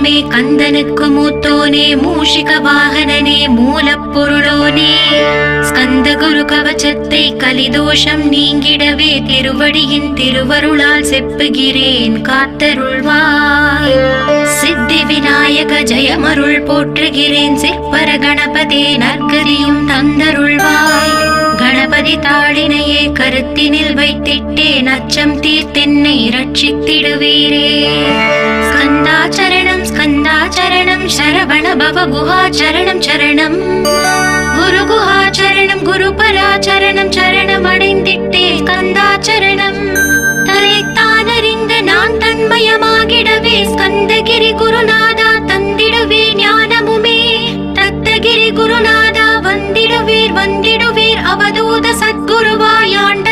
தெய்வமே கந்தனுக்கு மூத்தோனே மூஷிக வாகனனே மூலப்பொருளோனே ஸ்கந்த குரு கவச்சத்தை கலிதோஷம் நீங்கிடவே திருவடியின் திருவருளால் செப்புகிறேன் காத்தருள்வாய். சித்தி விநாயக ஜெயமருள் போற்றுகிறேன் சிற்பர கணபதே நற்கதியும் தந்தருள்வாய். கணபதி தாளினையே கருத்தினில் வைத்திட்டேன் அச்சம் தீர்த்தென்னை ரட்சித்திடுவீரே. ஸ்கந்தாச்சரணம் ஸ்கந்தாச்சரணம் சரவண பவ குஹாச்சரணம் சரணம் குரு குஹாச்சரணம் குரு பராச்சரணம் சரணம் அடைந்திட்டே ஸ்கந்தாச்சரணம். தரைத்தானறிந்து நான் தன்மயமாகிடவே ஸ்கந்தகிரி குருநாதா தந்திடுவே ஞானமுமே. தத்தகிரி குருநாதா வந்திடுவீர் வந்திடுவீர் அவதூத சத்குருவாயான்